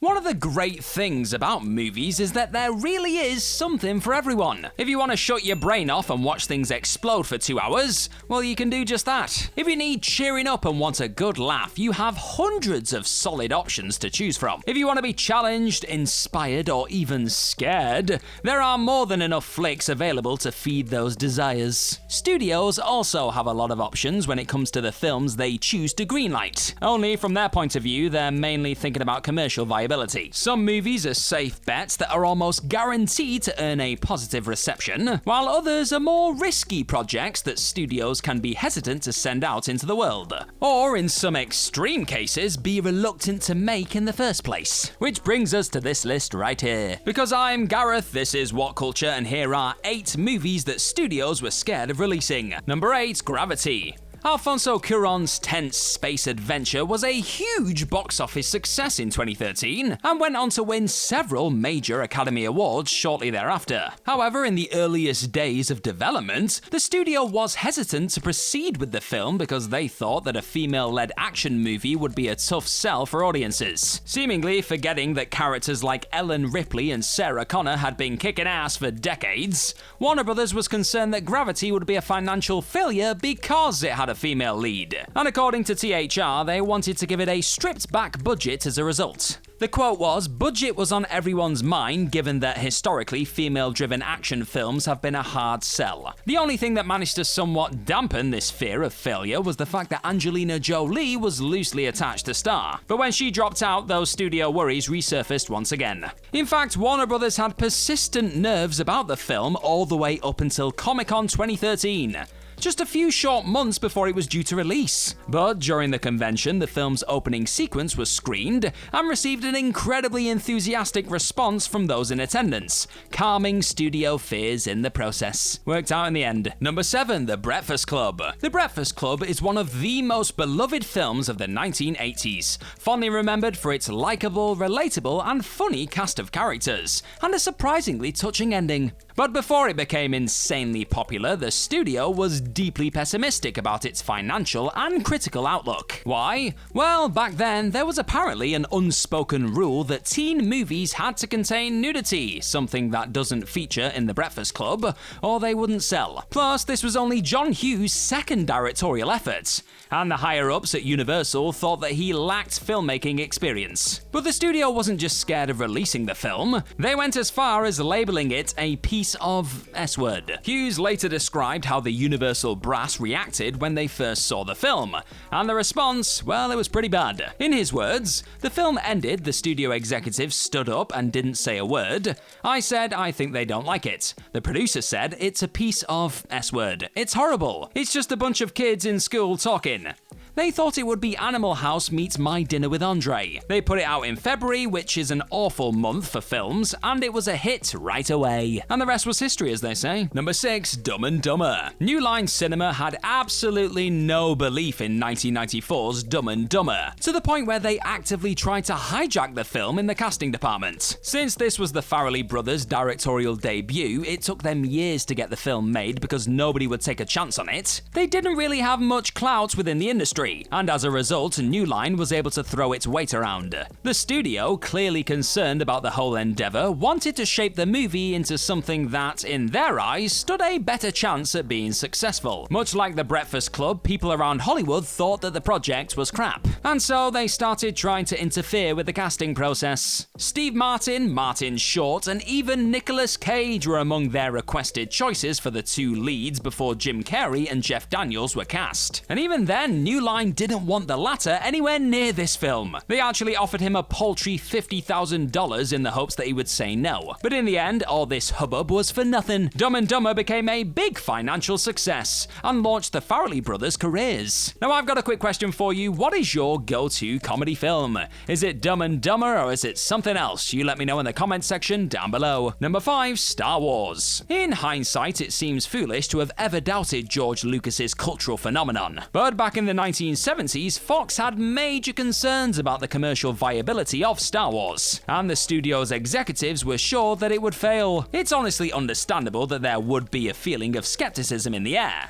One of the great things about movies is that there really is something for everyone. If you want to shut your brain off and watch things explode for 2 hours, well, you can do just that. If you need cheering up and want a good laugh, you have hundreds of solid options to choose from. If you want to be challenged, inspired, or even scared, there are more than enough flicks available to feed those desires. Studios also have a lot of options when it comes to the films they choose to greenlight. Only from their point of view, they're mainly thinking about commercial viability. Some movies are safe bets that are almost guaranteed to earn a positive reception, while others are more risky projects that studios can be hesitant to send out into the world, or in some extreme cases, be reluctant to make in the first place. Which brings us to this list right here. Because I'm Gareth, this is What Culture, and here are 8 movies that studios were scared of releasing. Number 8, Gravity. Alfonso Cuarón's tense space adventure was a huge box office success in 2013 and went on to win several major Academy Awards shortly thereafter. However, in the earliest days of development, the studio was hesitant to proceed with the film because they thought that a female-led action movie would be a tough sell for audiences, seemingly forgetting that characters like Ellen Ripley and Sarah Connor had been kicking ass for decades. Warner Brothers was concerned that Gravity would be a financial failure because it had a female lead, and according to THR, they wanted to give it a stripped-back budget as a result. The quote was, "Budget was on everyone's mind given that historically female-driven action films have been a hard sell. The only thing that managed to somewhat dampen this fear of failure was the fact that Angelina Jolie was loosely attached to star, but when she dropped out, those studio worries resurfaced once again." In fact, Warner Brothers had persistent nerves about the film all the way up until Comic-Con 2013. Just a few short months before it was due to release. But during the convention, the film's opening sequence was screened and received an incredibly enthusiastic response from those in attendance, calming studio fears in the process. Worked out in the end. Number 7, The Breakfast Club. The Breakfast Club is one of the most beloved films of the 1980s, fondly remembered for its likable, relatable, and funny cast of characters, and a surprisingly touching ending. But before it became insanely popular, the studio was deeply pessimistic about its financial and critical outlook. Why? Well, back then, there was apparently an unspoken rule that teen movies had to contain nudity, something that doesn't feature in The Breakfast Club, or they wouldn't sell. Plus, this was only John Hughes' second directorial effort, and the higher-ups at Universal thought that he lacked filmmaking experience. But the studio wasn't just scared of releasing the film, they went as far as labeling it a piece of S-word. Hughes later described how the Universal brass reacted when they first saw the film, and the response, well, it was pretty bad. In his words, "The film ended, the studio executives stood up and didn't say a word. I said I think they don't like it. The producer said it's a piece of S-word. It's horrible. It's just a bunch of kids in school talking." They thought it would be Animal House meets My Dinner with Andre. They put it out in February, which is an awful month for films, and it was a hit right away. And the rest was history, as they say. Number 6, Dumb and Dumber. New Line Cinema had absolutely no belief in 1994's Dumb and Dumber, to the point where they actively tried to hijack the film in the casting department. Since this was the Farrelly brothers' directorial debut, it took them years to get the film made because nobody would take a chance on it. They didn't really have much clout within the industry, and as a result, New Line was able to throw its weight around. The studio, clearly concerned about the whole endeavor, wanted to shape the movie into something that, in their eyes, stood a better chance at being successful. Much like The Breakfast Club, people around Hollywood thought that the project was crap, and so they started trying to interfere with the casting process. Steve Martin, Martin Short, and even Nicolas Cage were among their requested choices for the 2 leads before Jim Carrey and Jeff Daniels were cast. And even then, New Line didn't want the latter anywhere near this film. They actually offered him a paltry $50,000 in the hopes that he would say no. But in the end, all this hubbub was for nothing. Dumb and Dumber became a big financial success and launched the Farrelly brothers' careers. Now I've got a quick question for you. What is your go-to comedy film? Is it Dumb and Dumber or is it something else? You let me know in the comments section down below. Number 5, Star Wars. In hindsight, it seems foolish to have ever doubted George Lucas's cultural phenomenon. But back in the 1970s, Fox had major concerns about the commercial viability of Star Wars, and the studio's executives were sure that it would fail. It's honestly understandable that there would be a feeling of skepticism in the air.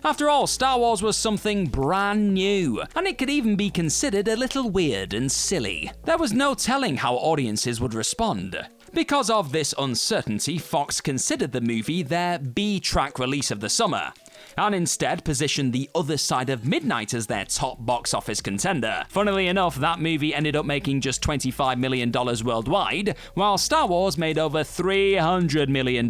After all, Star Wars was something brand new, and it could even be considered a little weird and silly. There was no telling how audiences would respond. Because of this uncertainty, Fox considered the movie their B-track release of the summer, and instead positioned The Other Side of Midnight as their top box office contender. Funnily enough, that movie ended up making just $25 million worldwide, while Star Wars made over $300 million.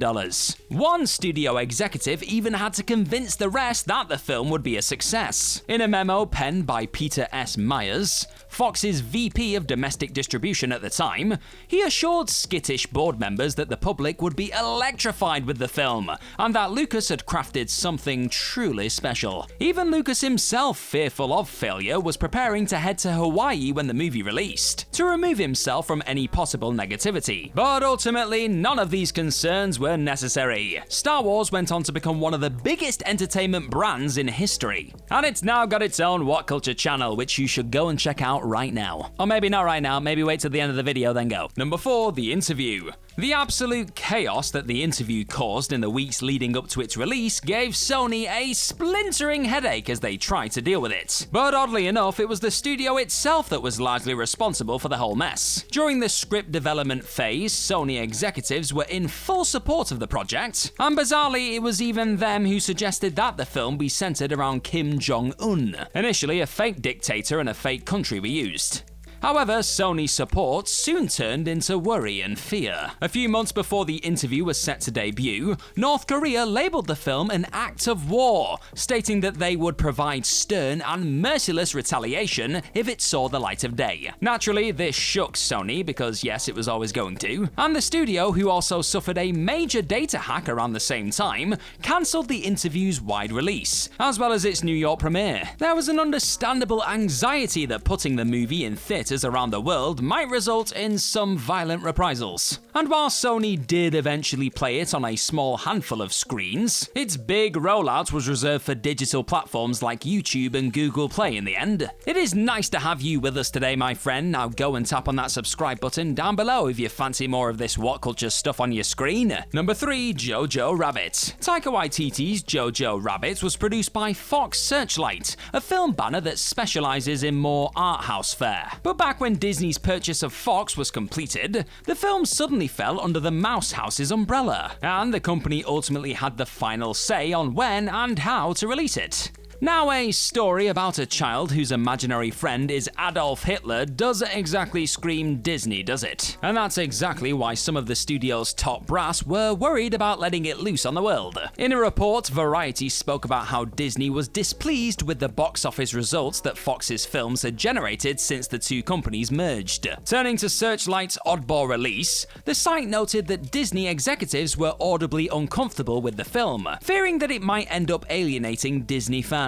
One studio executive even had to convince the rest that the film would be a success. In a memo penned by Peter S. Myers, Fox's VP of domestic distribution at the time, he assured skittish board members that the public would be electrified with the film, and that Lucas had crafted something truly special. Even Lucas himself, fearful of failure, was preparing to head to Hawaii when the movie released, to remove himself from any possible negativity. But ultimately, none of these concerns were necessary. Star Wars went on to become one of the biggest entertainment brands in history, and it's now got its own What Culture channel, which you should go and check out right now. Or maybe not right now, maybe wait till the end of the video then go. Number 4, the interview. The absolute chaos that the interview caused in the weeks leading up to its release gave Sony a splintering headache as they tried to deal with it. But oddly enough, it was the studio itself that was largely responsible for the whole mess. During the script development phase, Sony executives were in full support of the project, and bizarrely, it was even them who suggested that the film be centered around Kim Jong-un, initially a fake dictator and a fake country we used. However, Sony's support soon turned into worry and fear. A few months before the interview was set to debut, North Korea labeled the film an act of war, stating that they would provide stern and merciless retaliation if it saw the light of day. Naturally, this shook Sony, because yes, it was always going to, and the studio, who also suffered a major data hack around the same time, cancelled the interview's wide release, as well as its New York premiere. There was an understandable anxiety that putting the movie in theaters around the world might result in some violent reprisals. And while Sony did eventually play it on a small handful of screens, its big rollout was reserved for digital platforms like YouTube and Google Play in the end. It is nice to have you with us today, my friend. Now go and tap on that subscribe button down below if you fancy more of this What Culture stuff on your screen. Number 3, JoJo Rabbit. Taika Waititi's JoJo Rabbit was produced by Fox Searchlight, a film banner that specializes in more art house fare. But back when Disney's purchase of Fox was completed, the film suddenly fell under the Mouse House's umbrella, and the company ultimately had the final say on when and how to release it. Now, a story about a child whose imaginary friend is Adolf Hitler doesn't exactly scream Disney, does it? And that's exactly why some of the studio's top brass were worried about letting it loose on the world. In a report, Variety spoke about how Disney was displeased with the box office results that Fox's films had generated since the two companies merged. Turning to Searchlight's oddball release, the site noted that Disney executives were audibly uncomfortable with the film, fearing that it might end up alienating Disney fans.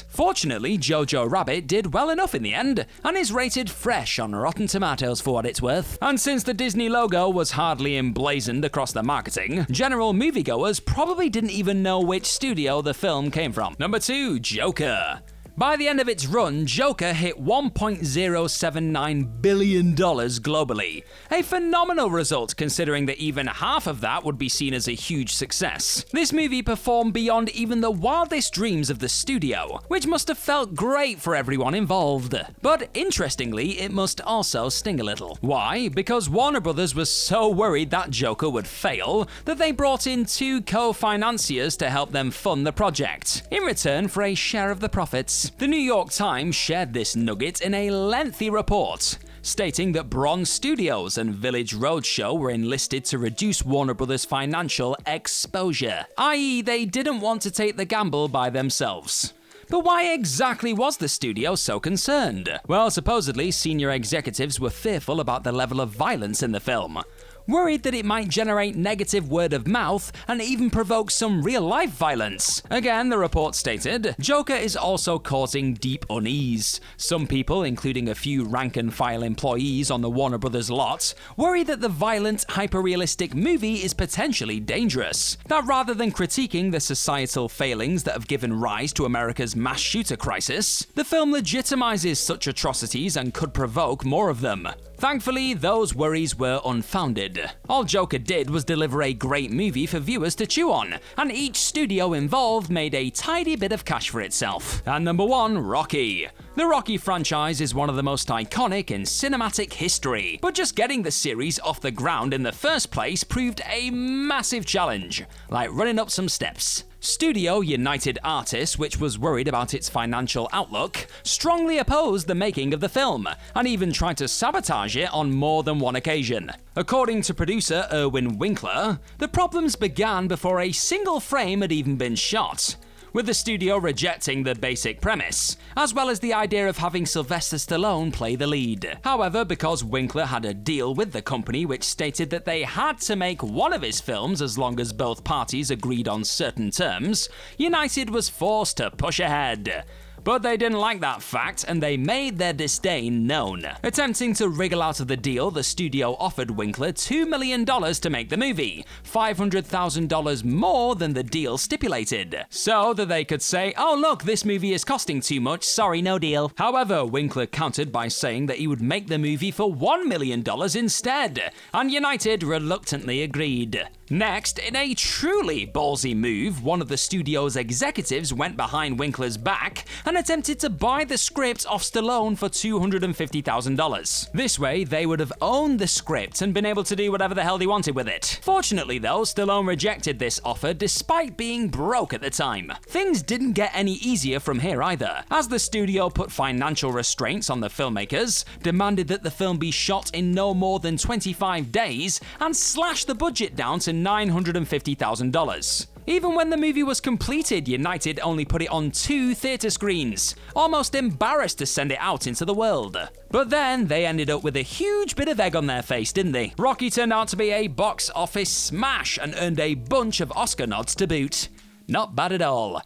Fortunately, JoJo Rabbit did well enough in the end, and is rated fresh on Rotten Tomatoes for what it's worth. And since the Disney logo was hardly emblazoned across the marketing, general moviegoers probably didn't even know which studio the film came from. Number 2, Joker. By the end of its run, Joker hit $1.079 billion globally. A phenomenal result considering that even half of that would be seen as a huge success. This movie performed beyond even the wildest dreams of the studio, which must have felt great for everyone involved. But interestingly, it must also sting a little. Why? Because Warner Brothers was so worried that Joker would fail that they brought in 2 co-financiers to help them fund the project, in return for a share of the profits. The New York Times shared this nugget in a lengthy report, stating that Bronze Studios and Village Roadshow were enlisted to reduce Warner Brothers' financial exposure, i.e. they didn't want to take the gamble by themselves. But why exactly was the studio so concerned? Well, supposedly senior executives were fearful about the level of violence in the film, worried that it might generate negative word of mouth and even provoke some real-life violence. Again, the report stated, Joker is also causing deep unease. Some people, including a few rank-and-file employees on the Warner Brothers lot, worry that the violent, hyper-realistic movie is potentially dangerous. That rather than critiquing the societal failings that have given rise to America's mass shooter crisis, the film legitimizes such atrocities and could provoke more of them. Thankfully, those worries were unfounded. All Joker did was deliver a great movie for viewers to chew on, and each studio involved made a tidy bit of cash for itself. And number 1, Rocky. The Rocky franchise is one of the most iconic in cinematic history, but just getting the series off the ground in the first place proved a massive challenge, like running up some steps. Studio United Artists, which was worried about its financial outlook, strongly opposed the making of the film, and even tried to sabotage it on more than one occasion. According to producer Irwin Winkler, the problems began before a single frame had even been shot, with the studio rejecting the basic premise, as well as the idea of having Sylvester Stallone play the lead. However, because Winkler had a deal with the company which stated that they had to make one of his films as long as both parties agreed on certain terms, United was forced to push ahead. But they didn't like that fact, and they made their disdain known. Attempting to wriggle out of the deal, the studio offered Winkler $2 million to make the movie, $500,000 more than the deal stipulated, so that they could say, "Oh look, this movie is costing too much, sorry, no deal." However, Winkler countered by saying that he would make the movie for $1 million instead, and United reluctantly agreed. Next, in a truly ballsy move, one of the studio's executives went behind Winkler's back and attempted to buy the script off Stallone for $250,000. This way, they would have owned the script and been able to do whatever the hell they wanted with it. Fortunately though, Stallone rejected this offer despite being broke at the time. Things didn't get any easier from here either, as the studio put financial restraints on the filmmakers, demanded that the film be shot in no more than 25 days, and slashed the budget down to $950,000. Even when the movie was completed, United only put it on 2 theater screens, almost embarrassed to send it out into the world. But then they ended up with a huge bit of egg on their face, didn't they? Rocky turned out to be a box office smash and earned a bunch of Oscar nods to boot. Not bad at all.